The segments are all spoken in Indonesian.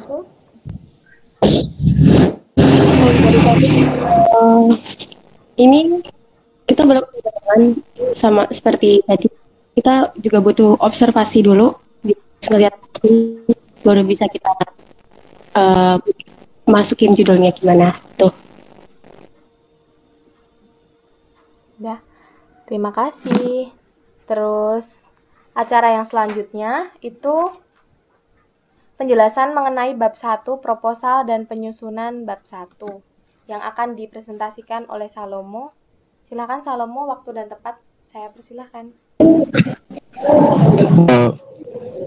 Samsul. Ini kita belum kedengaran sama seperti tadi. Kita juga butuh observasi dulu, ngelihat baru bisa kita uh, masukin judulnya gimana. Tuh. Udah, terima kasih. Terus acara yang selanjutnya itu penjelasan mengenai bab 1 proposal dan penyusunan bab 1 yang akan dipresentasikan oleh Salomo. Silakan Salomo, waktu dan tempat saya persilahkan.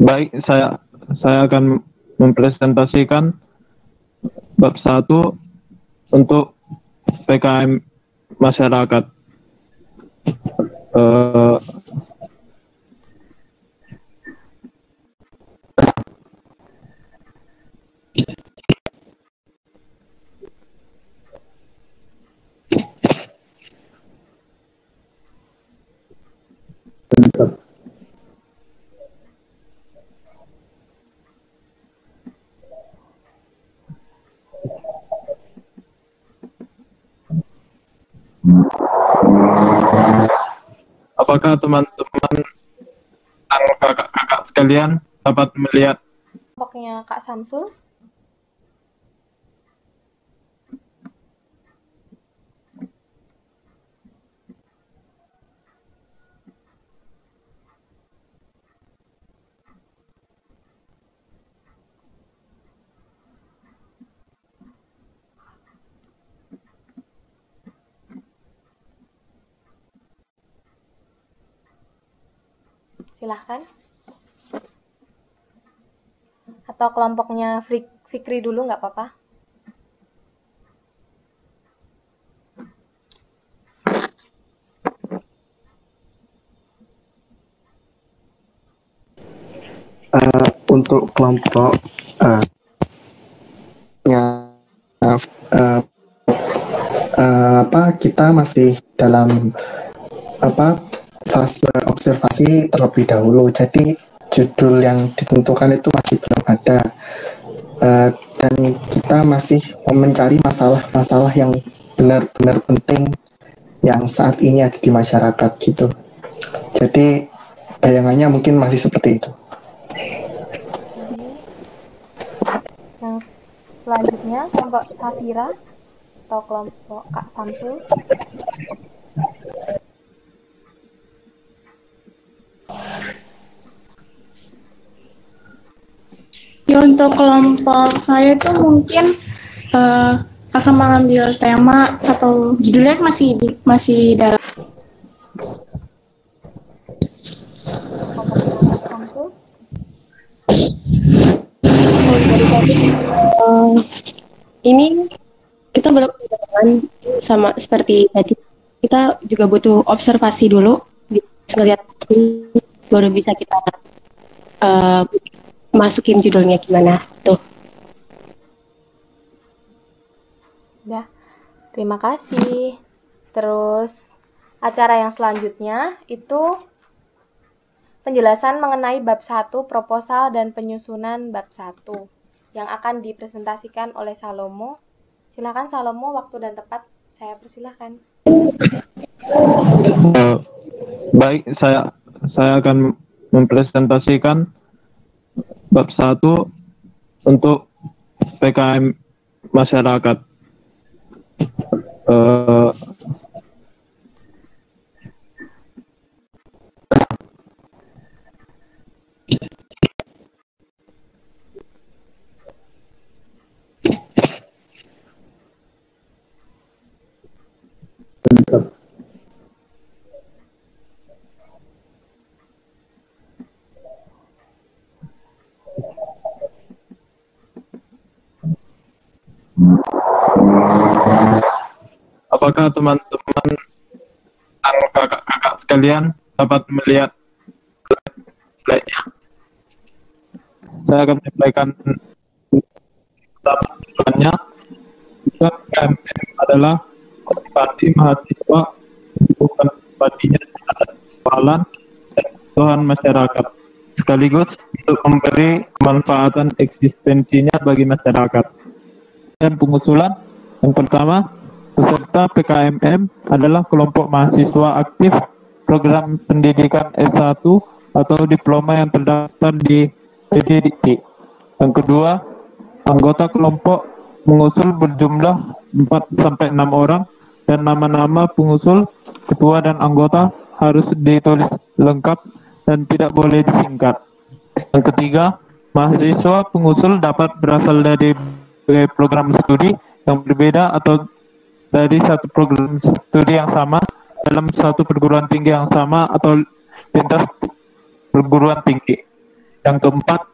Baik, saya akan mempresentasikan bab 1 untuk PKM masyarakat. Apakah teman-teman dan kakak-kakak sekalian dapat melihat kelompoknya Kak Samsul? Silahkan. Atau kelompoknya Fikri dulu nggak apa-apa. Untuk kelompok kita masih dalam fase observasi terlebih dahulu, jadi judul yang ditentukan itu masih belum ada, dan kita masih mencari masalah-masalah yang benar-benar penting yang saat ini ada di masyarakat gitu. Jadi bayangannya mungkin masih seperti itu. Yang selanjutnya kelompok Safira atau kelompok Kak Samsul. Ya, untuk kelompok saya itu mungkin akan mengambil tema atau judulnya masih dalam. Ini kita belum kedengaran sama seperti tadi. Kita juga butuh observasi dulu, ngelihat baru bisa kita masukin judulnya gimana. Tuh. Udah, terima kasih. Terus acara yang selanjutnya itu penjelasan mengenai bab 1 proposal dan penyusunan bab 1 yang akan dipresentasikan oleh Salomo. Silakan Salomo, waktu dan tempat saya persilahkan. Baik, saya akan mempresentasikan bab 1 untuk PKM masyarakat. Apakah teman-teman dan kakak-kakak sekalian dapat melihat slide-nya? Saya akan menyampaikan tujuannya. PKM adalah motivasi mahasiswa bukan pribadinya terhadap persoalan dan kebutuhan masyarakat. sekaligus untuk memberi kemanfaatan eksistensinya bagi masyarakat. Dan pengusulan yang pertama, peserta PKMM adalah kelompok mahasiswa aktif program pendidikan S1 atau diploma yang terdaftar di PDDI. Yang kedua, anggota kelompok mengusul berjumlah 4-6 orang dan nama-nama pengusul, ketua dan anggota harus ditulis lengkap dan tidak boleh disingkat. Yang ketiga, mahasiswa pengusul dapat berasal dari program studi yang berbeda atau dari satu program studi yang sama dalam satu perguruan tinggi yang sama atau lintas perguruan tinggi. Yang keempat,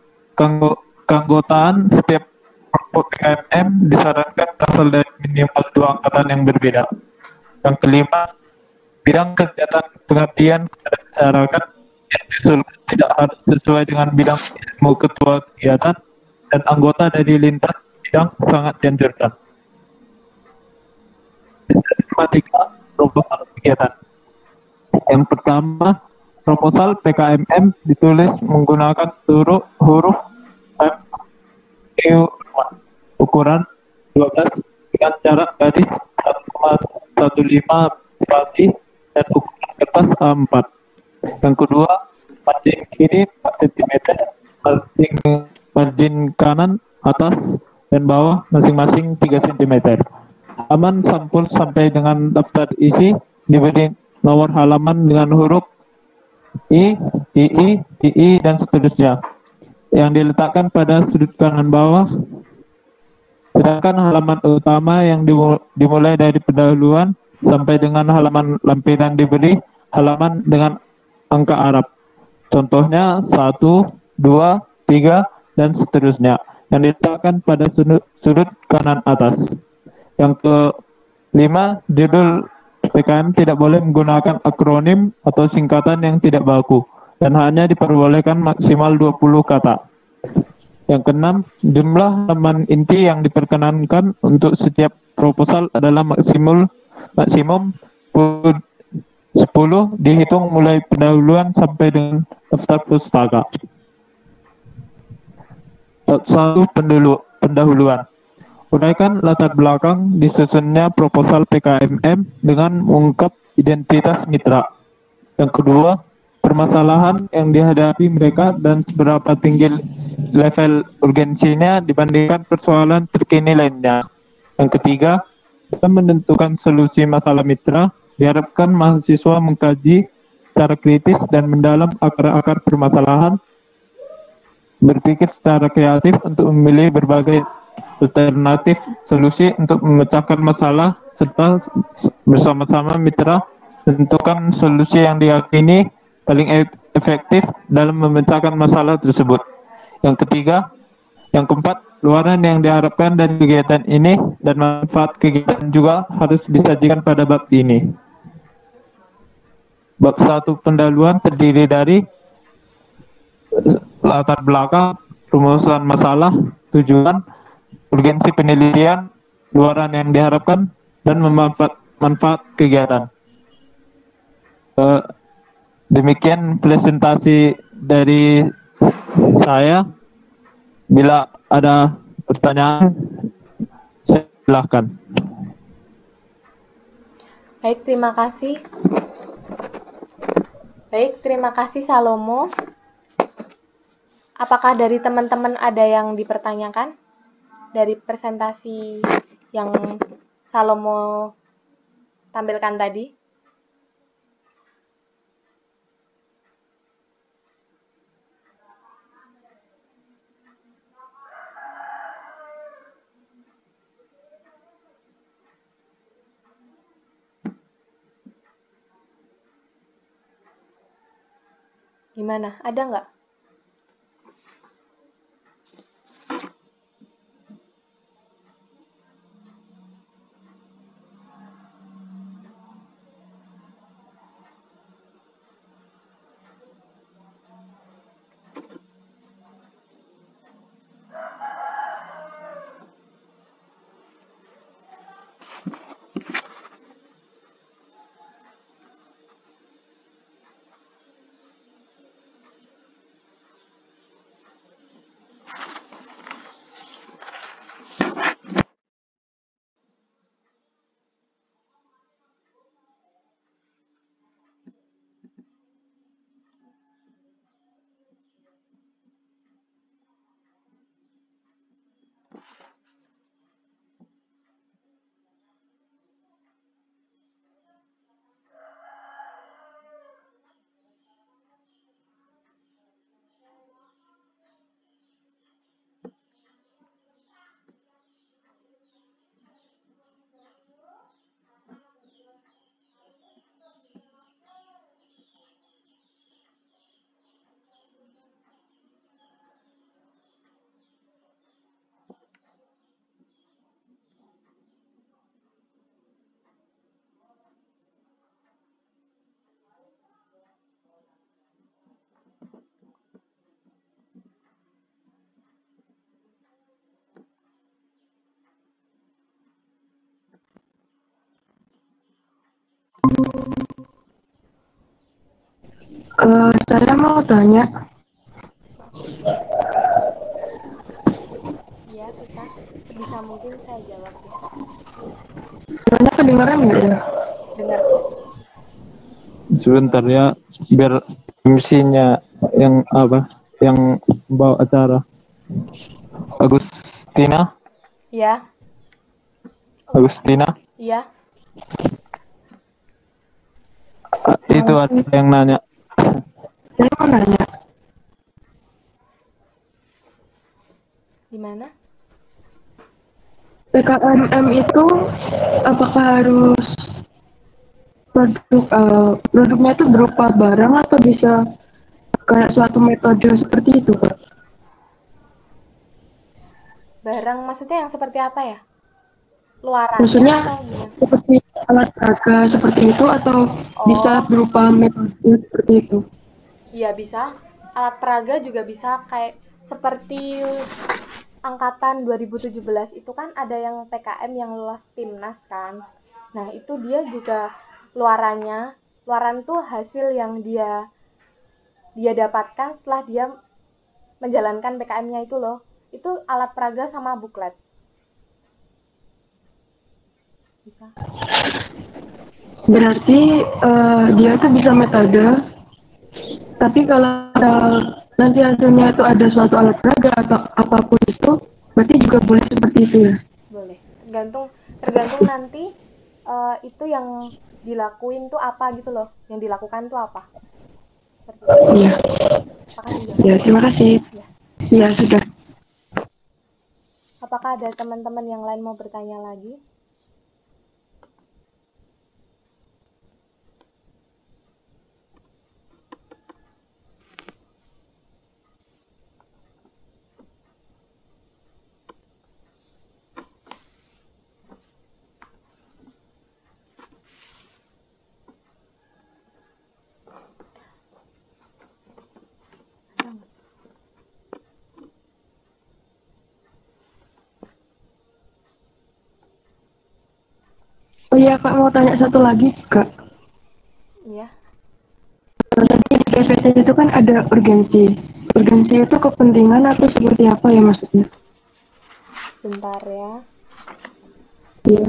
keanggotaan setiap kelompok PKMM disarankan berasal dari minimal 2 angkatan yang berbeda. Yang kelima, bidang kegiatan pengabdian kepada masyarakat yang diusulkan tidak harus sesuai dengan bidang ilmu ketua kegiatan dan anggota dari lintas bidang sangat dianjurkan. Sistematika proposal kegiatan. Yang pertama, proposal PKMM ditulis menggunakan huruf M, Q, ukuran 12 dengan jarak garis 1,15 spasi dan ukuran kertas A4. Yang kedua, margin kiri 4 cm, margin kanan atas dan bawah masing-masing 3 cm. Halaman sampul sampai dengan daftar isi diberi nomor halaman dengan huruf I, II, dan seterusnya yang diletakkan pada sudut kanan bawah. Sedangkan halaman utama yang dimulai dari pendahuluan sampai dengan halaman lampiran diberi halaman dengan angka Arab. Contohnya 1, 2, 3, dan seterusnya yang diletakkan pada sudut kanan atas. Yang kelima, judul PKM tidak boleh menggunakan akronim atau singkatan yang tidak baku dan hanya diperbolehkan maksimal 20 kata. Yang keenam, jumlah halaman inti yang diperkenankan untuk setiap proposal adalah maksimum 10 dihitung mulai pendahuluan sampai dengan daftar pustaka. 1. Pendahuluan. Uraikan latar belakang disusunnya proposal PKMM dengan mengungkap identitas mitra. Yang kedua, permasalahan yang dihadapi mereka dan seberapa tinggi level urgensinya dibandingkan persoalan terkini lainnya. Yang ketiga, dalam menentukan solusi masalah mitra, diharapkan mahasiswa mengkaji secara kritis dan mendalam akar-akar permasalahan, berpikir secara kreatif untuk memilih berbagai alternatif solusi untuk memecahkan masalah, serta bersama-sama mitra menentukan solusi yang diyakini paling efektif dalam memecahkan masalah tersebut. Yang keempat, luaran yang diharapkan dari kegiatan ini dan manfaat kegiatan juga harus disajikan pada bab ini. Bab 1 pendahuluan terdiri dari latar belakang, rumusan masalah, tujuan, urgensi penelitian, luaran yang diharapkan, dan manfaat kegiatan. Demikian presentasi dari saya. Bila ada pertanyaan, silahkan. Baik, terima kasih Salomo. Apakah dari teman-teman ada yang dipertanyakan dari presentasi yang Salomo tampilkan tadi? Gimana? Ada nggak? Saya mau tanya, Ya, Tika. Sebisa mungkin saya jawab ya. soalnya kedengaran nggak ya? Dengar kok. Sebentar ya, biar MC-nya yang apa? Yang bawa acara. Agustina, Ya, Agustina. iya. Itu ada yang nanya. Saya mau nanya, Gimana? PKMM itu apakah harus produknya itu berupa barang atau bisa kayak suatu metode seperti itu, Pak? Barang maksudnya yang seperti apa ya? Luarannya Maksudnya atau gimana? seperti alat peraga seperti itu atau bisa Oh, berupa metode seperti itu? iya bisa. Alat peraga juga bisa kayak seperti angkatan 2017 itu kan ada yang PKM yang lolos Timnas kan. Nah, itu dia juga luarannya. Luaran tuh hasil yang dia dapatkan setelah dia menjalankan PKM-nya itu loh. Itu alat peraga sama buklet. Bisa. Berarti dia tuh bisa metode, tapi kalau nanti hasilnya itu ada suatu alat peraga atau apapun itu, berarti juga boleh seperti itu ya? Boleh. Tergantung nanti itu yang dilakuin tuh apa gitu loh. Yang dilakukan tuh apa. Seperti itu. Iya, Apakah dijawab? ya terima kasih. Ya. Iya sudah. Apakah ada teman-teman yang lain mau bertanya lagi? Oh iya Kak, mau tanya satu lagi Kak. Iya. Tadi di PPT itu kan ada urgensi. Urgensi itu kepentingan atau seperti apa ya maksudnya? Sebentar ya. Iya.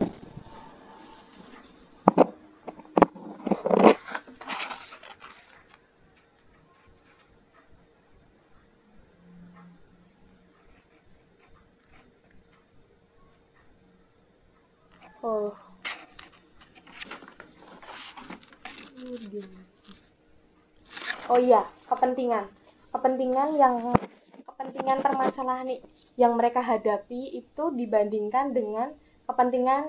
Oh. Oh iya, kepentingan. Kepentingan permasalahan nih yang mereka hadapi itu dibandingkan dengan kepentingan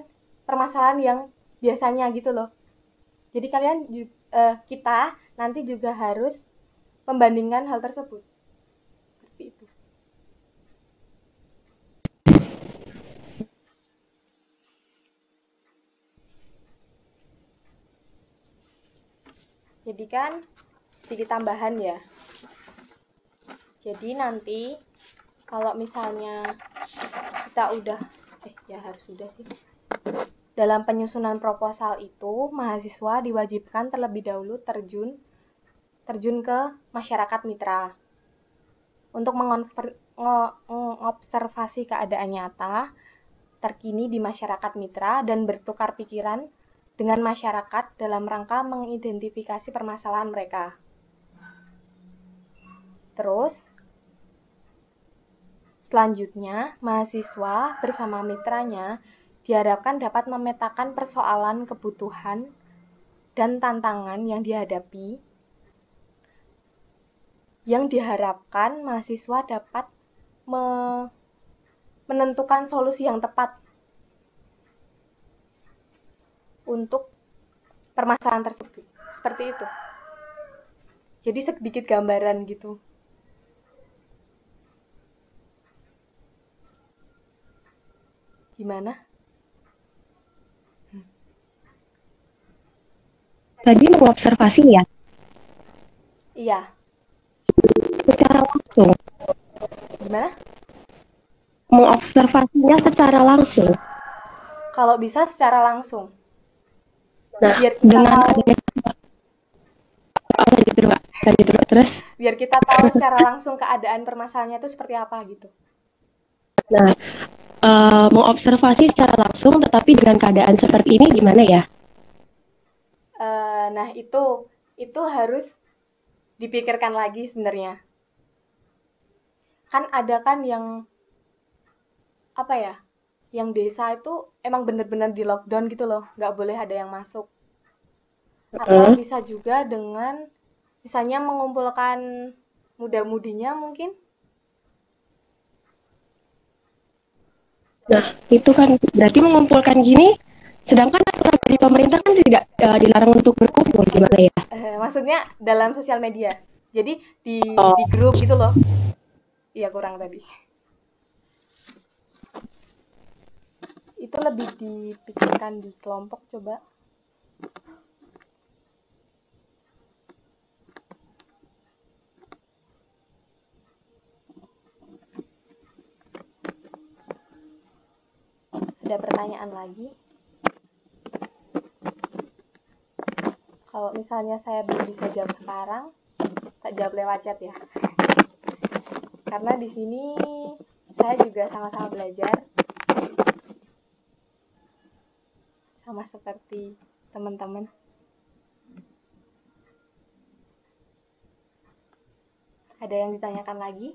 permasalahan yang biasanya gitu loh. Jadi kita nanti juga harus membandingkan hal tersebut. Seperti itu. Jadi kan sedikit tambahan ya. Jadi nanti kalau misalnya kita udah ya harus sudah sih. Dalam penyusunan proposal itu, mahasiswa diwajibkan terlebih dahulu terjun ke masyarakat mitra untuk mengobservasi keadaan nyata terkini di masyarakat mitra dan bertukar pikiran dengan masyarakat dalam rangka mengidentifikasi permasalahan mereka. Terus, selanjutnya, mahasiswa bersama mitranya diharapkan dapat memetakan persoalan kebutuhan dan tantangan yang dihadapi, yang diharapkan mahasiswa dapat menentukan solusi yang tepat untuk permasalahan tersebut. Seperti itu. Jadi sedikit gambaran gitu. Gimana? Tadi mengobservasi ya? Iya. Secara langsung. Gimana? Mengobservasinya secara langsung. Kalau bisa secara langsung. Nah, Biar kita dengan tahu, adanya lanjut dulu, Kak. Lanjut dulu. Terus, biar kita tahu secara langsung keadaan permasalahannya itu seperti apa gitu. nah, mengobservasi secara langsung, tetapi dengan keadaan seperti ini gimana ya? Nah, itu harus dipikirkan lagi sebenarnya. Kan ada kan yang apa ya? Yang desa itu emang bener-bener di lockdown gitu loh, nggak boleh ada yang masuk. Atau bisa juga dengan misalnya mengumpulkan muda-mudinya mungkin. Nah, itu kan berarti mengumpulkan gini, sedangkan aturan dari pemerintah kan tidak dilarang untuk berkumpul, gimana ya? Maksudnya dalam sosial media. Jadi Oh, di grup gitu loh. Iya kurang tadi. Itu lebih dipikirkan di kelompok coba. Ada pertanyaan lagi? Kalau misalnya saya belum bisa jawab sekarang, tak jawab lewat chat ya. Karena di sini saya juga sama-sama belajar. Sama seperti teman-teman. Ada yang ditanyakan lagi?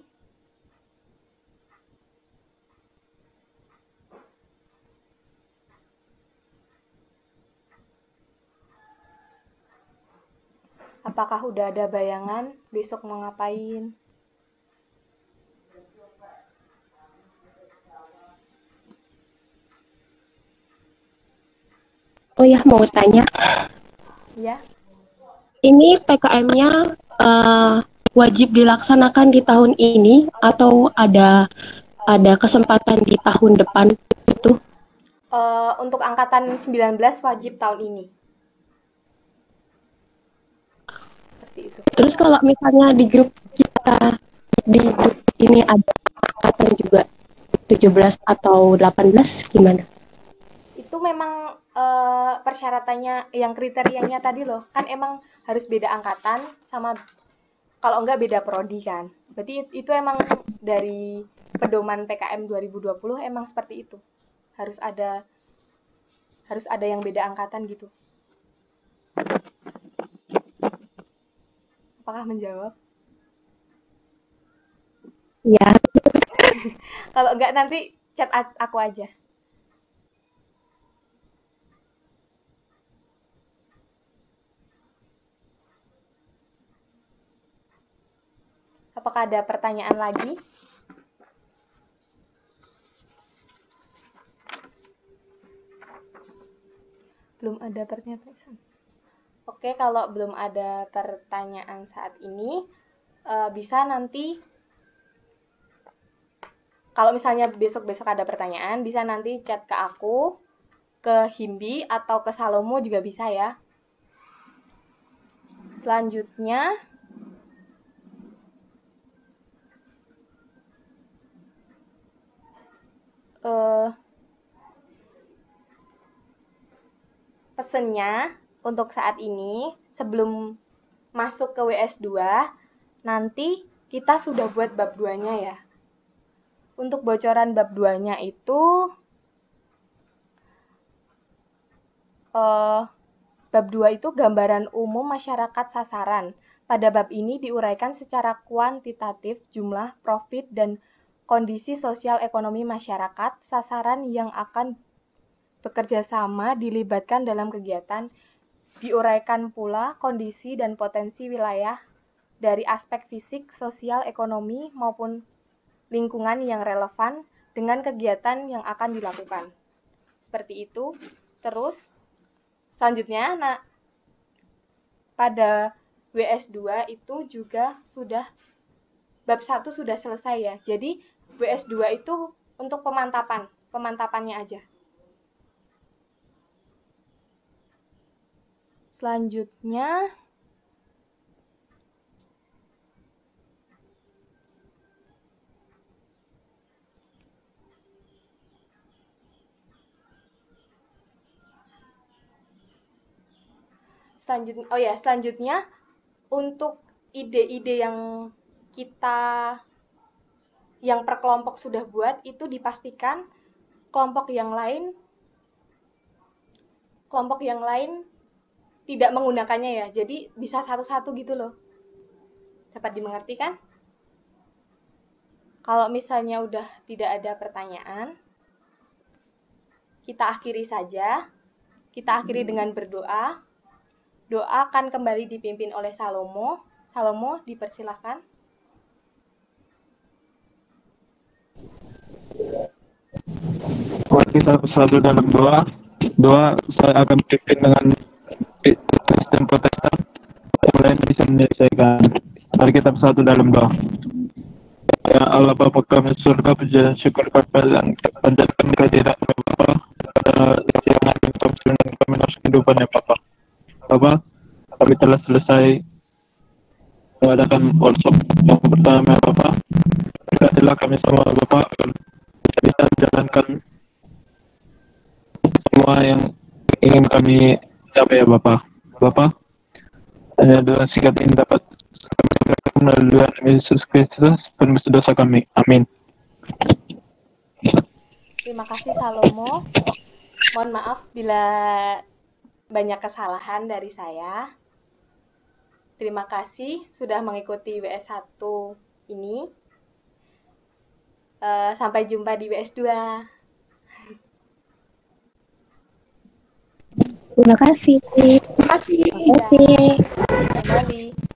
Apakah udah ada bayangan besok mau ngapain? oh ya, mau tanya, Ya, ini PKM-nya wajib dilaksanakan di tahun ini atau ada kesempatan di tahun depan itu? untuk angkatan 19 wajib tahun ini. Seperti itu. Terus kalau misalnya di grup kita, di grup ini ada angkatan juga 17 atau 18 gimana? Itu memang persyaratannya yang kriterianya tadi loh. Kan emang harus beda angkatan sama kalau enggak beda prodi kan. Berarti itu emang dari pedoman PKM 2020 emang seperti itu. Harus ada yang beda angkatan gitu. Apakah menjawab? Ya, Kalau enggak nanti chat aku aja. Apakah ada pertanyaan lagi? Belum ada pertanyaan. Oke, kalau belum ada pertanyaan saat ini, bisa nanti kalau misalnya besok-besok ada pertanyaan, bisa nanti chat ke aku, ke Himbi, atau ke Salomo juga bisa ya. Selanjutnya, pesennya untuk saat ini, sebelum masuk ke WS2, nanti kita sudah buat bab 2-nya ya. Untuk bocoran bab 2-nya itu, bab 2 itu gambaran umum masyarakat sasaran. Pada bab ini diuraikan secara kuantitatif jumlah, profit, dan kondisi sosial ekonomi masyarakat sasaran yang akan bekerja sama dilibatkan dalam kegiatan. Diuraikan pula kondisi dan potensi wilayah dari aspek fisik, sosial, ekonomi, maupun lingkungan yang relevan dengan kegiatan yang akan dilakukan. Seperti itu. Terus, selanjutnya, pada WS2 itu juga sudah, bab 1 sudah selesai ya. Jadi, WS2 itu untuk pemantapannya aja. Selanjutnya, selanjutnya untuk ide-ide yang per kelompok sudah buat itu dipastikan kelompok yang lain tidak menggunakannya ya. Jadi bisa satu-satu gitu loh. Dapat dimengerti kan? Kalau misalnya udah tidak ada pertanyaan, kita akhiri saja. Kita akhiri dengan berdoa. Doa akan kembali dipimpin oleh Salomo. Salomo, dipersilahkan. Mari kita bersatu dalam doa. Doa saya akan pimpin dengan Kristen Protestan. Yang lain bisa menyelesaikan. Mari kita bersatu dalam doa. Ya Allah Bapa kami surga, puji dan syukur kami panjatkan kehadirat kami Bapa pada siang hari ini kami harus kehidupannya Bapa. Bapa, kami telah selesai mengadakan workshop yang pertama Bapa. Berkatilah kami semua Bapa bisa menjalankan semua yang ingin kami capai ya Bapa. Bapa, hanya doa singkat ini dapat melalui Yesus Kristus penebus dosa kami. Amin. Terima kasih Salomo. Mohon maaf bila banyak kesalahan dari saya. Terima kasih sudah mengikuti WS1 ini. Sampai jumpa di WS2. Terima kasih. Terima kasih. Kembali.